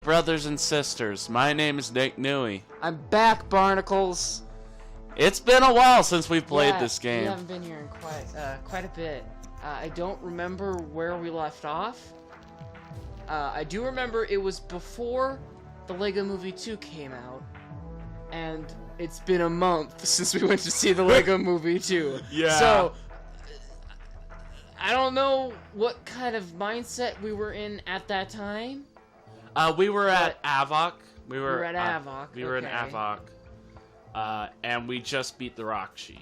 brothers and sisters? My name is Nick Newey. I'm back, Barnacles. It's been a while since we've played this game. We haven't been here in quite a bit. I don't remember where we left off. I do remember it was before the Lego Movie 2 came out, and it's been a month since we went to see the Lego Movie 2. Yeah. So, I don't know what kind of mindset we were in at that time. We were at Avok. We were at Avok. We were in Avok. And we just beat the Rakshi.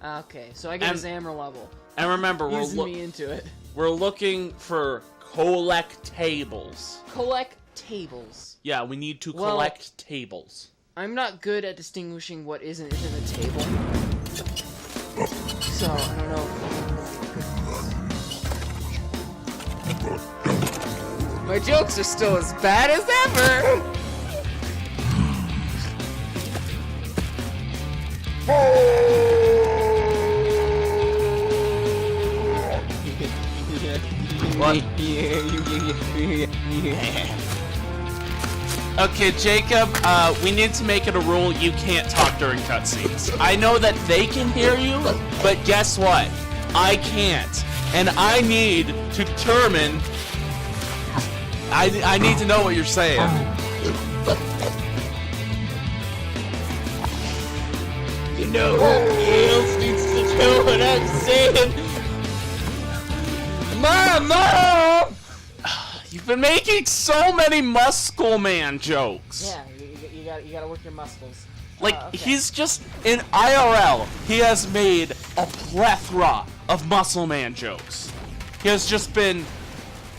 Okay, so I get a Zammer level. And remember, me into it. We're looking for collectables. Collectables. Yeah, we need to collect tables. I'm not good at distinguishing what is and isn't a table. So, I don't know. My jokes are still as bad as ever! What? Okay, Jacob, we need to make it a rule you can't talk during cutscenes. I know that they can hear you, but guess what? I can't. And I need to determine... I need to know what you're saying. You know who else needs to know what I'm saying? Mom! You've been making so many Muscle Man jokes. Yeah, you gotta work your muscles. Like, okay. he's just, in IRL, he has made a plethora of Muscle Man jokes. He has just been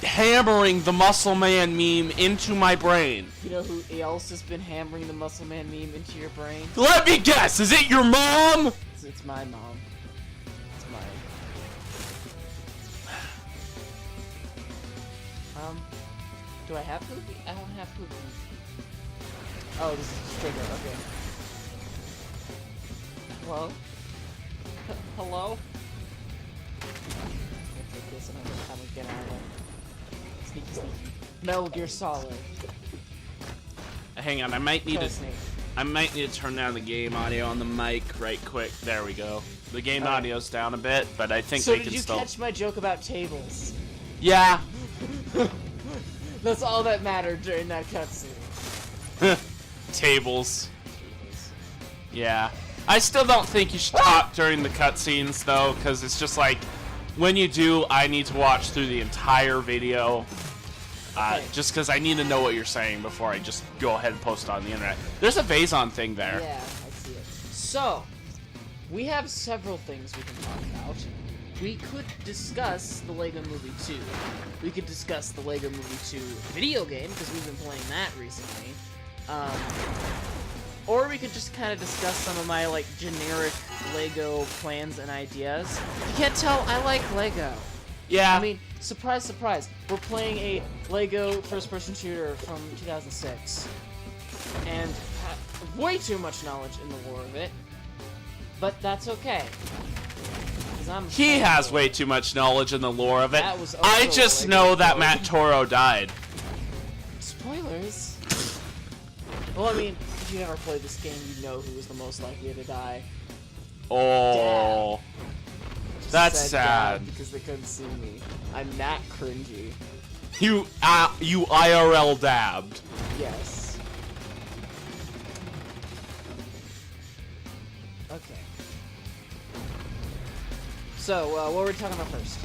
hammering the Muscle Man meme into my brain. You know who else has been hammering the Muscle Man meme into your brain? Let me guess, is it your mom? It's my mom. It's mine. Do I have Poopy? I don't have Poopy. Oh, this is just trigger, okay. Hello? Hello? I'm gonna take this and I'm gonna get out of there. Sneaky, sneaky. Metal Gear Solid. Hang on, I might need to turn down the game audio on the mic right quick. There we go. The game audio's down a bit, but I think so they can did you still... catch my joke about tables? Yeah. That's all that mattered during that cutscene. Tables. Yeah. I still don't think you should talk during the cutscenes, though, because it's just like, when you do, I need to watch through the entire video. Just because I need to know what you're saying before I just go ahead and post it on the internet. There's a Vazon thing there. Yeah, I see it. So, we have several things we can talk about. We could discuss the Lego Movie 2. We could discuss the Lego Movie 2 video game, because we've been playing that recently. Or we could just kind of discuss some of my, like, generic Lego plans and ideas. You can't tell, I like Lego. Yeah. I mean, surprise, surprise. We're playing a Lego first-person shooter from 2006. And have way too much knowledge in the lore of it. But that's okay. He has way too much knowledge in the lore of it. I just Lego know that Matt Toro died. Spoilers. Well, I mean, if you never played this game, you know who was the most likely to die. Oh. That's sad. Because they couldn't see me. I'm that cringy. You IRL dabbed. Yes. Okay. So, what were we talking about first?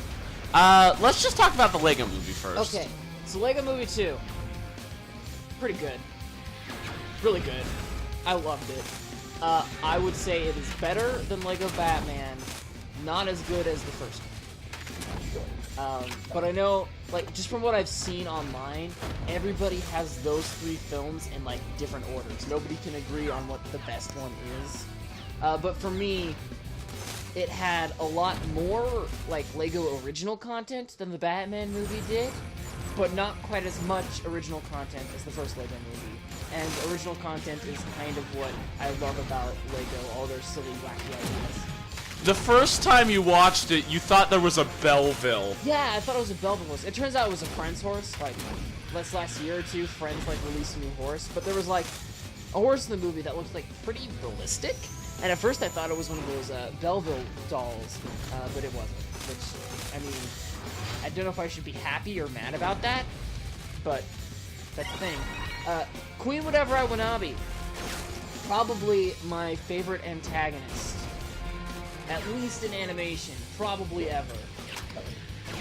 Let's just talk about the Lego Movie first. Okay. So, Lego Movie 2. Pretty good. Really good. I loved it. I would say it is better than Lego Batman. Not as good as the first one. But I know, like, just from what I've seen online, everybody has those three films in, like, different orders. Nobody can agree on what the best one is. But for me, it had a lot more, like, Lego original content than the Batman movie did, but not quite as much original content as the first Lego movie. And original content is kind of what I love about Lego, all their silly, wacky ideas. The first time you watched it, you thought there was a Belleville. Yeah, I thought it was a Belleville horse. It turns out it was a friend's horse, like this last year or two, Friends like released a new horse, but there was like a horse in the movie that looked like pretty realistic. And at first I thought it was one of those Belleville dolls, but it wasn't. Which, I mean, I don't know if I should be happy or mad about that, but that's the thing. Queen Whatever I Wanna Be. Probably my favorite antagonist. At least in animation. Probably ever.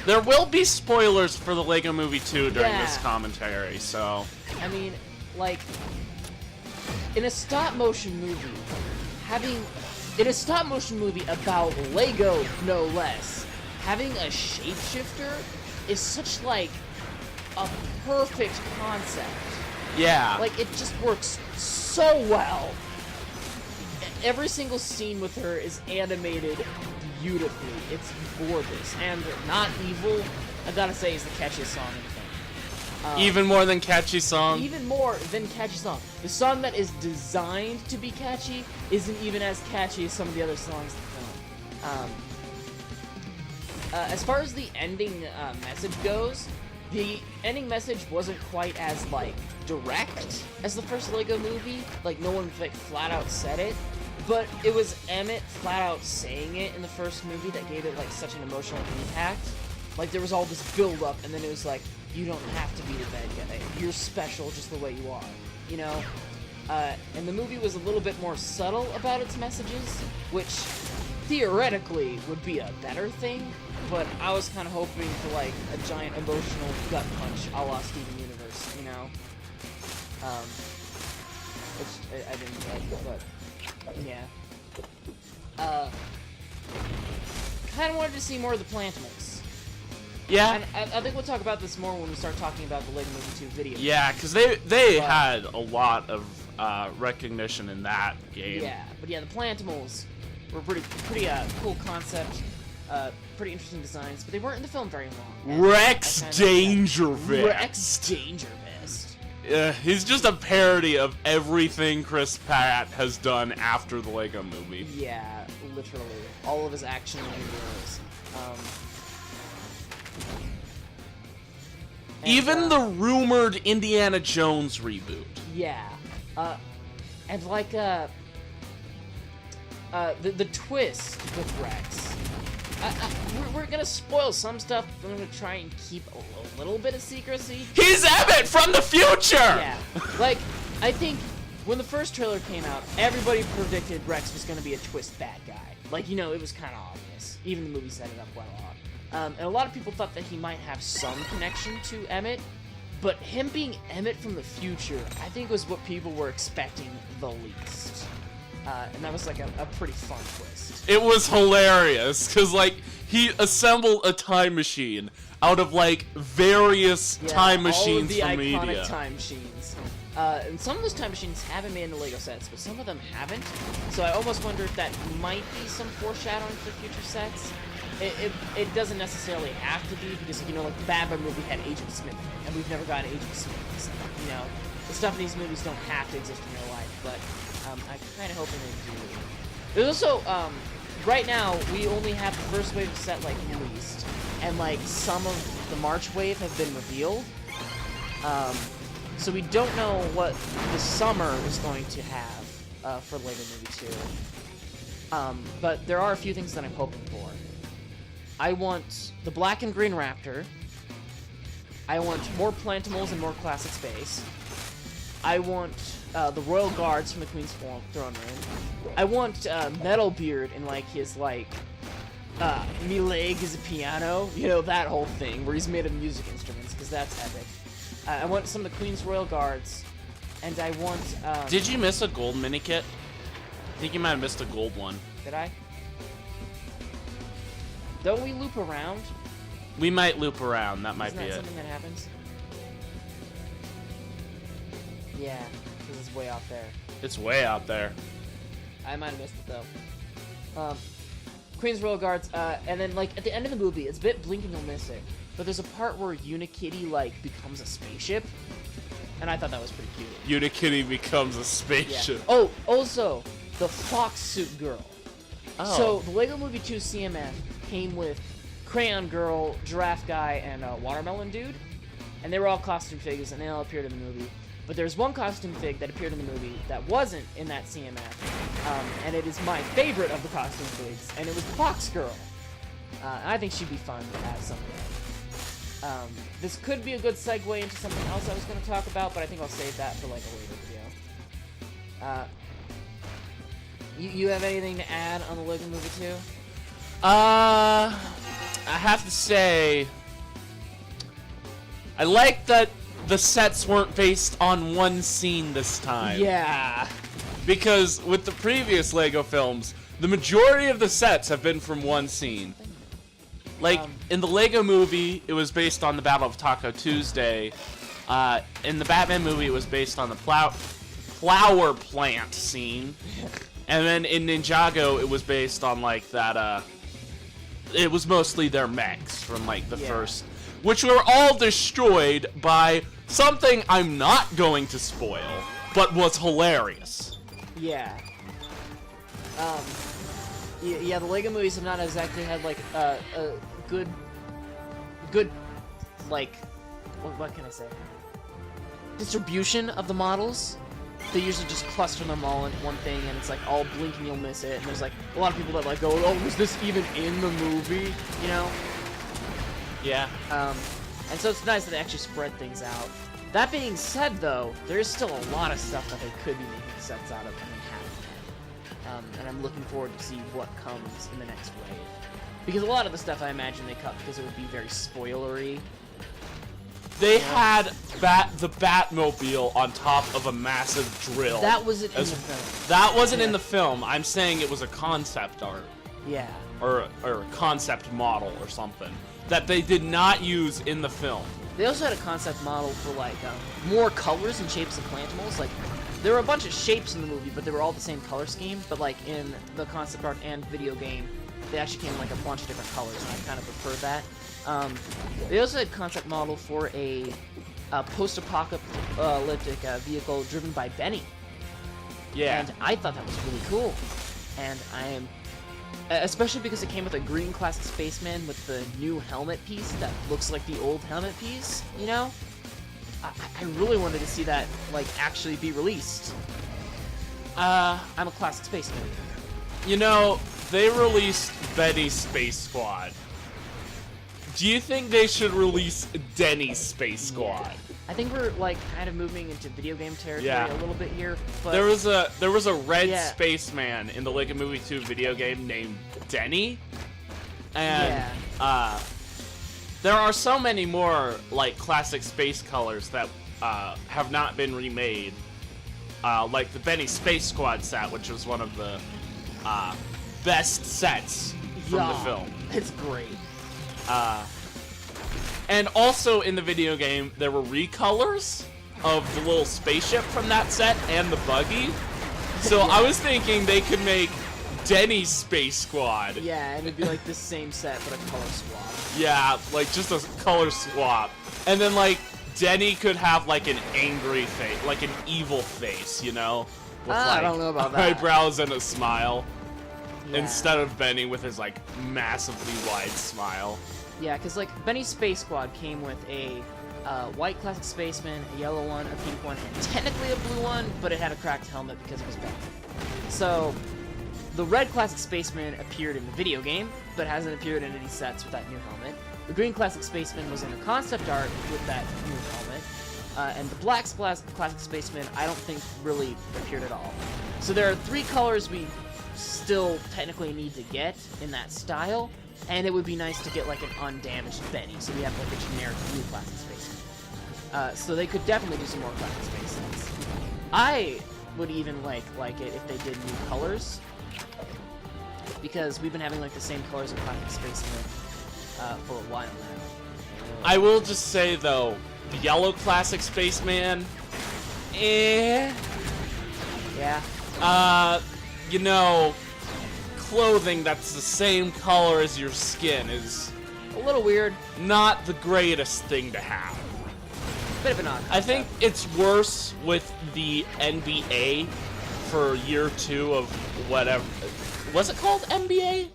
There will be spoilers for the Lego Movie 2 during Yeah. this commentary, so... I mean, like, in a stop-motion movie, in a stop-motion movie about Lego, no less, having a shapeshifter is such, like, a perfect concept. Yeah. Like, it just works so well. Every single scene with her is animated beautifully. It's gorgeous. And Not Evil, I gotta say, is the catchiest song in the film. Even more than catchy song? Even more than catchy song. The song that is designed to be catchy isn't even as catchy as some of the other songs in the film. As far as the ending message goes, the ending message wasn't quite as, like, direct as the first Lego movie. Like, no one, like, flat out said it. But it was Emmett flat out saying it in the first movie that gave it, like, such an emotional impact. Like, there was all this build-up, and then it was like, you don't have to be the bad guy. You're special just the way you are, you know? And the movie was a little bit more subtle about its messages, which theoretically would be a better thing, but I was kind of hoping for, like, a giant emotional gut punch a la Steven Universe, you know? Which I didn't like, but... yeah. Kind of wanted to see more of the Plantimals. Yeah. And I think we'll talk about this more when we start talking about the Lego Movie 2 video. Yeah, because they had a lot of recognition in that game. Yeah, but yeah, the Plantimals were pretty cool concept, pretty interesting designs, but they weren't in the film very long. Rex Dangerfist. Rex Dangerfist. He's just a parody of everything Chris Pratt has done after the Lego Movie. Yeah, literally. All of his action heroes. Even the rumored Indiana Jones reboot. Yeah. And like, the twist with Rex. We're gonna spoil some stuff. I'm gonna try and keep a little bit of secrecy. He's Emmett from the future! Yeah. Like, I think when the first trailer came out, everybody predicted Rex was gonna be a twist bad guy. Like, you know, it was kind of obvious. Even the movie set it up well. And a lot of people thought that he might have some connection to Emmett, but him being Emmett from the future, I think was what people were expecting the least. And that was like a pretty fun twist. It was hilarious, because, like, he assembled a time machine out of, like, various time machines from all of the iconic media. time machines. And some of those time machines have been made into Lego sets, but some of them haven't. So I almost wonder if that might be some foreshadowing for future sets. It doesn't necessarily have to be, because, you know, like, the Batman movie had Agent Smith, and we've never got Agent Smith. You know, the stuff in these movies don't have to exist in real life, but I'm kind of hoping they do. There's also, right now, we only have the first wave of set, like, released, and, like, some of the March wave have been revealed. So we don't know what the summer is going to have for Lego Movie 2. But there are a few things that I'm hoping for. I want the black and green raptor. I want more Plantimals and more classic space. I want the royal guards from the Queen's throne room. I want Metalbeard in, like, his, like, me leg is a piano. You know, that whole thing where he's made of music instruments, because that's epic. I want some of the Queen's royal guards. And I want... Did you miss a gold mini kit? I think you might have missed a gold one. Did I? Don't we loop around? We might loop around. That might Isn't be that it. something that happens? Yeah, because it's way out there. It's way out there. I might have missed it, though. Queen's Royal Guards, and then, like, at the end of the movie, it's a bit blinking you'll miss it, but there's a part where Unikitty, like, becomes a spaceship, and I thought that was pretty cute. Unikitty becomes a Yeah. spaceship. Oh, also, the fox suit girl. Oh. So, the Lego Movie 2 CMF came with Crayon Girl, Giraffe Guy, and Watermelon Dude. and they were all costume figures, and they all appeared in the movie. But there's one costume fig that appeared in the movie that wasn't in that CMF, and it is my favorite of the costume figs, and it was Fox Girl. I think she'd be fun to have someday. This could be a good segue into something else I was going to talk about, but I think I'll save that for like a later video. You have anything to add on the Lego Movie 2? I have to say, I like that the sets weren't based on one scene this time. Yeah. Because with the previous Lego films, the majority of the sets have been from one scene. Like, in the Lego Movie, it was based on the Battle of Taco Tuesday. In the Batman movie, it was based on the flower plant scene. And then in Ninjago, it was based on, like, that, it was mostly their mechs from, like, the first... Which were all destroyed by something I'm not going to spoil, but was hilarious. Yeah. Yeah, the Lego movies have not exactly had, like, a good, like, what can I say? Distribution of the models. They usually just cluster them all into one thing, and it's, like, all blink and you'll miss it. And there's, like, a lot of people that, like, go, oh, was this even in the movie? You know? Yeah. And so it's nice that they actually spread things out. That being said, though, there is still a lot of stuff that they could be making sets out of, and they haven't. And I'm looking forward to see what comes in the next wave. Because a lot of the stuff I imagine they cut because it would be very spoilery. They had the Batmobile on top of a massive drill. That wasn't in the film. That wasn't in the film. I'm saying it was a concept art. Yeah. Or a concept model or something that they did not use in the film. They also had a concept model for, like, more colors and shapes of plantimals. Like, there were a bunch of shapes in the movie, but they were all the same color scheme. But, like, in the concept art and video game, they actually came in, like, a bunch of different colors, and I kind of prefer that. They also had a concept model for a post-apocalyptic vehicle driven by Benny. Yeah. And I thought that was really cool. And I am... especially because it came with a green classic spaceman with the new helmet piece that looks like the old helmet piece, you know? I really wanted to see that, like, actually be released. I'm a classic spaceman. You know, they released Benny's Space Squad. Do you think they should release Denny's Space Squad? Yeah. I think we're, like, kind of moving into video game territory a little bit here, but... There was a red spaceman in the Lego Movie 2 video game named Denny. And, there are so many more, like, classic space colors that, have not been remade. Like the Benny Space Squad set, which was one of the, best sets from the film. It's great. And also in the video game, there were recolors of the little spaceship from that set and the buggy. So I was thinking they could make Denny's Space Squad. Yeah, and it'd be like the same set, but a color swap. Yeah, like just a color swap. And then like Denny could have like an angry face, like an evil face, you know? With, I don't know about that. Eyebrows and a smile. Yeah. Instead of Benny with his like massively wide smile. Yeah, because, like, Benny's Space Squad came with a white classic spaceman, a yellow one, a pink one, and technically a blue one, but it had a cracked helmet because it was Benny. So, the red classic spaceman appeared in the video game, but hasn't appeared in any sets with that new helmet. The green classic spaceman was in the concept art with that new helmet. And the black classic spaceman, I don't think really appeared at all. So there are 3 colors we still technically need to get in that style. And it would be nice to get, like, an undamaged Benny, so we have, like, a generic blue classic spaceman. So they could definitely do some more classic space sets. I would even like it if they did new colors, because we've been having, like, the same colors of classic spaceman for a while now. I will just say, though, the yellow classic spaceman, Yeah. you know, clothing that's the same color as your skin is A little weird. not the greatest thing to have. Bit of an odd I think it's worse with the NBA for year 2 of whatever. Was it called NBA?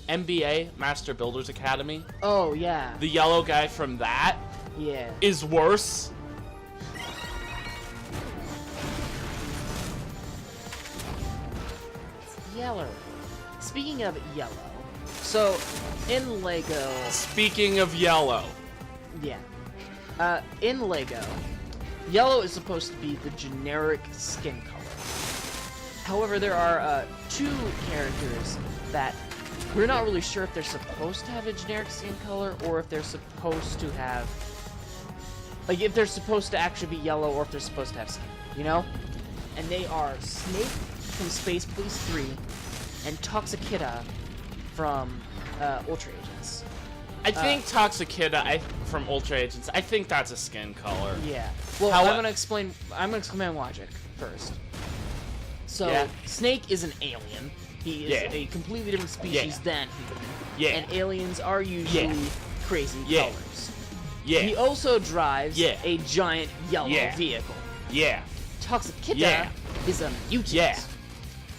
NBA, Master Builders Academy? Oh, yeah. The yellow guy from that. Yeah. is worse. Yeller. Speaking of yellow, so in Lego. Speaking of yellow. Yeah. In Lego, yellow is supposed to be the generic skin color. However, there are two characters that we're not really sure if they're supposed to have a generic skin color or if they're supposed to have, like, if they're supposed to actually be yellow or if they're supposed to have skin, you know? And they are Snake from Space Police 3 and Toxikida from Ultra Agents. I think Toxikida from Ultra Agents, I think that's a skin color. Yeah. Well, I'm gonna explain my logic first. So, Yeah. Snake is an alien. He is a completely different species than human. Yeah. And aliens are usually crazy colors. Yeah. He also drives a giant yellow vehicle. Yeah. Toxikida is a mutant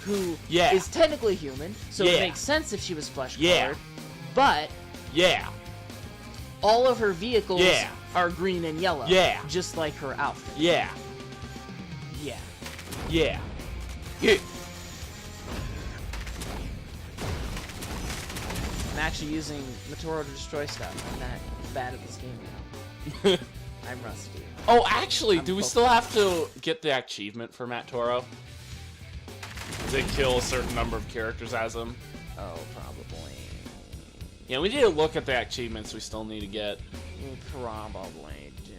who is technically human, so it makes sense if she was flesh-colored. But all of her vehicles are green and yellow. Just like her outfit. Yeah. I'm actually using Matoro to destroy stuff. I'm that bad at this game now. I'm rusty. Oh, actually, do we still have to get the achievement for Matt Toro? Does it kill a certain number of characters as him? Oh, probably. Yeah, we need to look at the achievements we still need to get. We probably do.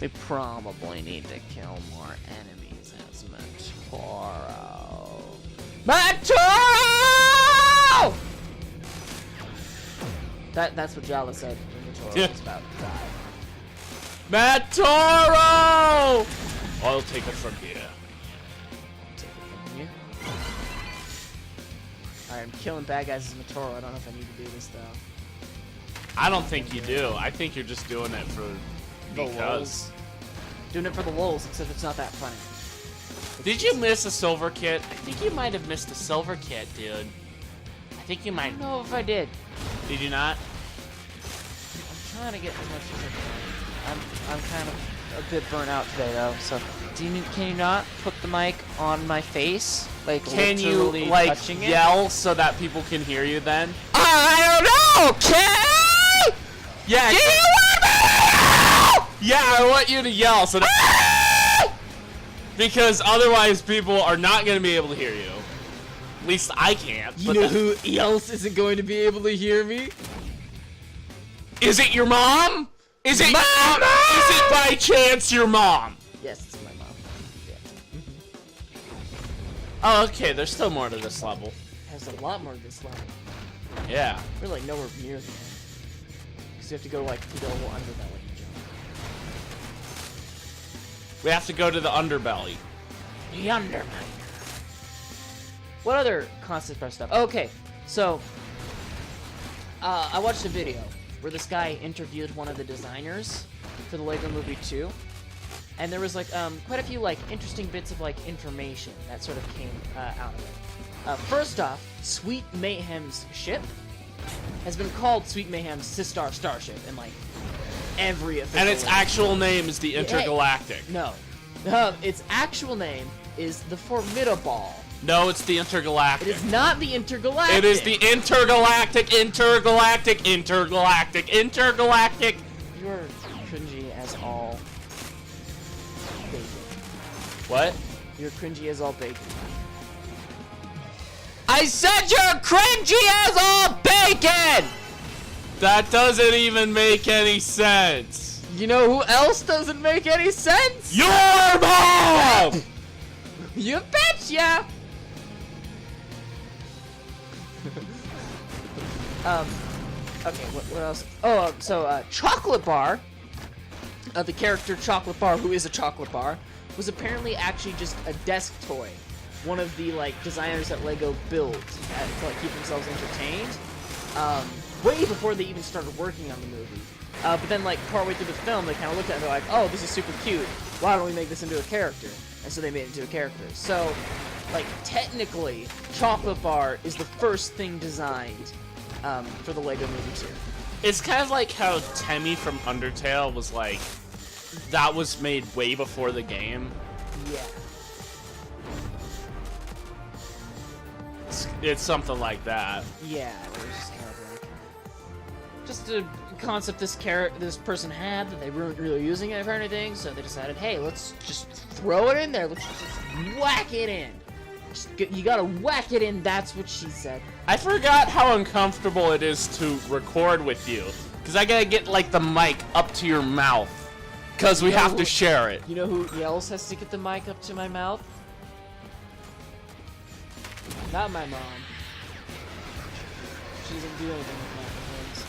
We probably need to kill more enemies as Matoro. Matoro! That's what Jala said when Matoro was about to die. Matt Toro! I'll take it from here. Take it from here. Alright, I'm killing bad guys as Matoro. I don't know if I need to do this though. I don't think you do. I think you're just doing it for because. Doing it for the lulz, except it's not that funny. Did you miss a silver kit? I think you might have missed a silver kit, dude. I think you might. I don't know if I did. Did you not? I'm trying to get as much as I can. I'm kind of a bit burnt out today though, so can you not put the mic on my face? Like, can you like yell so that people can hear you then? I don't know, okay? Yeah. Do you want me? Yeah, I want you to yell so that because otherwise people are not going to be able to hear you. At least I can't. You know who else isn't going to be able to hear me? Is it your mom? Is it mom? Is it by chance your mom? Yes, it's my mom. Yeah. Oh, okay. There's still more to this level. There's a lot more to this level. Yeah. We're like nowhere near the end. Because you have to go like through the whole underbelly and jump. We have to go to the underbelly. The underbelly. What other concept art stuff? Okay, so I watched a video where this guy interviewed one of the designers for the Lego Movie 2, and there was like quite a few like interesting bits of like information that sort of came out of it. First off, Sweet Mayhem's ship has been called Sweet Mayhem's Sistar Starship in like every official. And its actual name is the Intergalactic. No, its actual name is the Formidable. No, it's the Intergalactic. It is not the Intergalactic. It is the Intergalactic. You're cringy as all bacon. What? You're cringy as all bacon. I said you're cringy as all bacon! That doesn't even make any sense. You know who else doesn't make any sense? Your mom! You betcha! Okay, what else? Oh, so, Chocolate Bar, the character Chocolate Bar, who is a chocolate bar, was apparently actually just a desk toy. One of the, like, designers that LEGO built to, like, keep themselves entertained, way before they even started working on the movie. But then, like, partway through the film, they kind of looked at it and they're like, oh, this is super cute. Why don't we make this into a character? And so they made it into a character. So, like, technically, Chocolate Bar is the first thing designed for the LEGO Movie 2. It's kind of like how Temmie from Undertale was like, that was made way before the game. Yeah. It's something like that. Yeah, it was just kind of like just a concept this person had that they weren't really using it for anything, so they decided, hey, let's just throw it in there. Let's just whack it in. You gotta whack it in. That's what she said. I forgot how uncomfortable it is to record with you, because I gotta get like the mic up to your mouth, because we have to share it. You know who else has to get the mic up to my mouth? Not my mom. She doesn't do anything with microphones.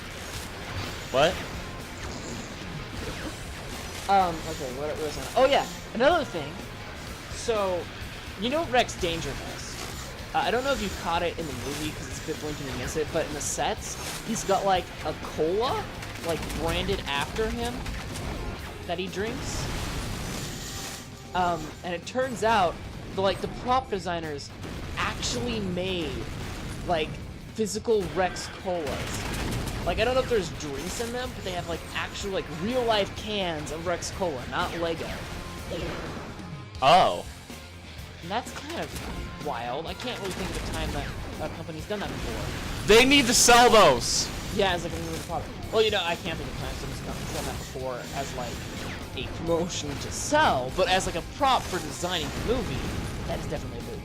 What? Okay, what was that? Oh yeah, another thing. So, you know Rex Dangerous? I don't know if you caught it in the movie because it's a bit blink and you miss it, but in the sets, he's got like a cola, like branded after him, that he drinks. And it turns out, the prop designers actually made, like, physical Rex colas. Like, I don't know if there's drinks in them, but they have, like, actual, like, real-life cans of Rex Cola, not Lego. Oh. And that's kind of wild. I can't really think of a time that a company's done that before. They need to sell those. Yeah, as like a new product. Well, you know, I can't think of times someone's done that before as like a promotion to sell, but as like a prop for designing the movie, that is definitely a bit weird.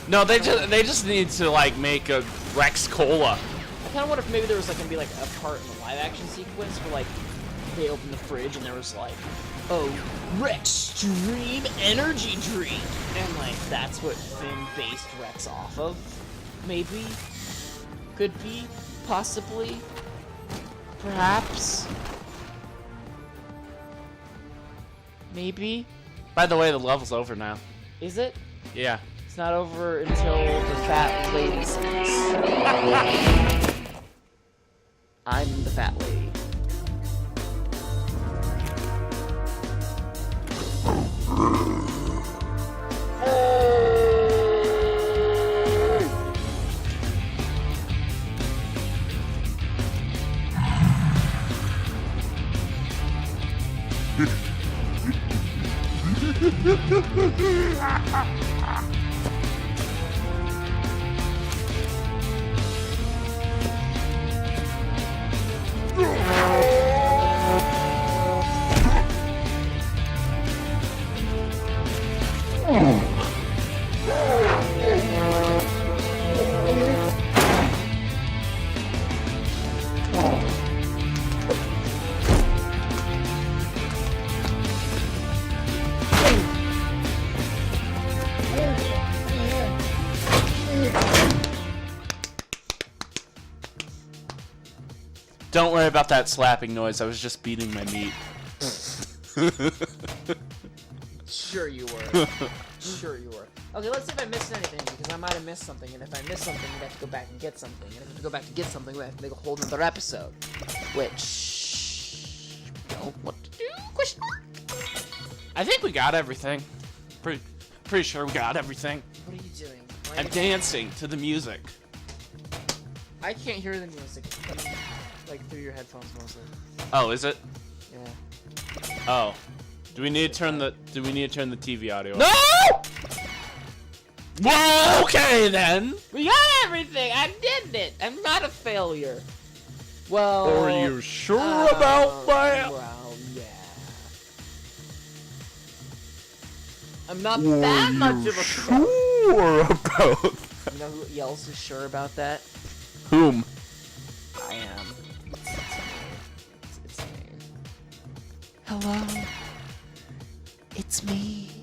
No, they just need to like make a Rex Cola. I kind of wonder if maybe there was like gonna be like a part in the live action sequence where like they opened the fridge and there was like, oh, Rex Stream Energy Drink, and like that's what Finn based Rex off of. Maybe, could be, possibly, perhaps, maybe. By the way, the level's over now. Is it? Yeah. It's not over until the fat lady sings. I'm the fat lady. Don't worry about that slapping noise. I was just beating my meat. Sure you were. Sure you were. Okay, let's see if I missed anything, because I might have missed something, and if I missed something, we'd have to go back and get something. And if we have to go back to get something, we have to make a whole other episode. Which... don't know what to do? Question mark? I think we got everything. Pretty sure we got everything. What are you doing? I'm dancing to the music. I can't hear the music. It's coming, like, through your headphones mostly. Oh, is it? Yeah. Oh. Do we need to turn the TV audio No! off? Well, okay then. We got everything! I did it! I'm not a failure. Well... Are you sure about that? Well, yeah. I'm not that much of a failure. Sure about that? You know who else is sure about that? Whom? I am. It's me. Hello. It's me.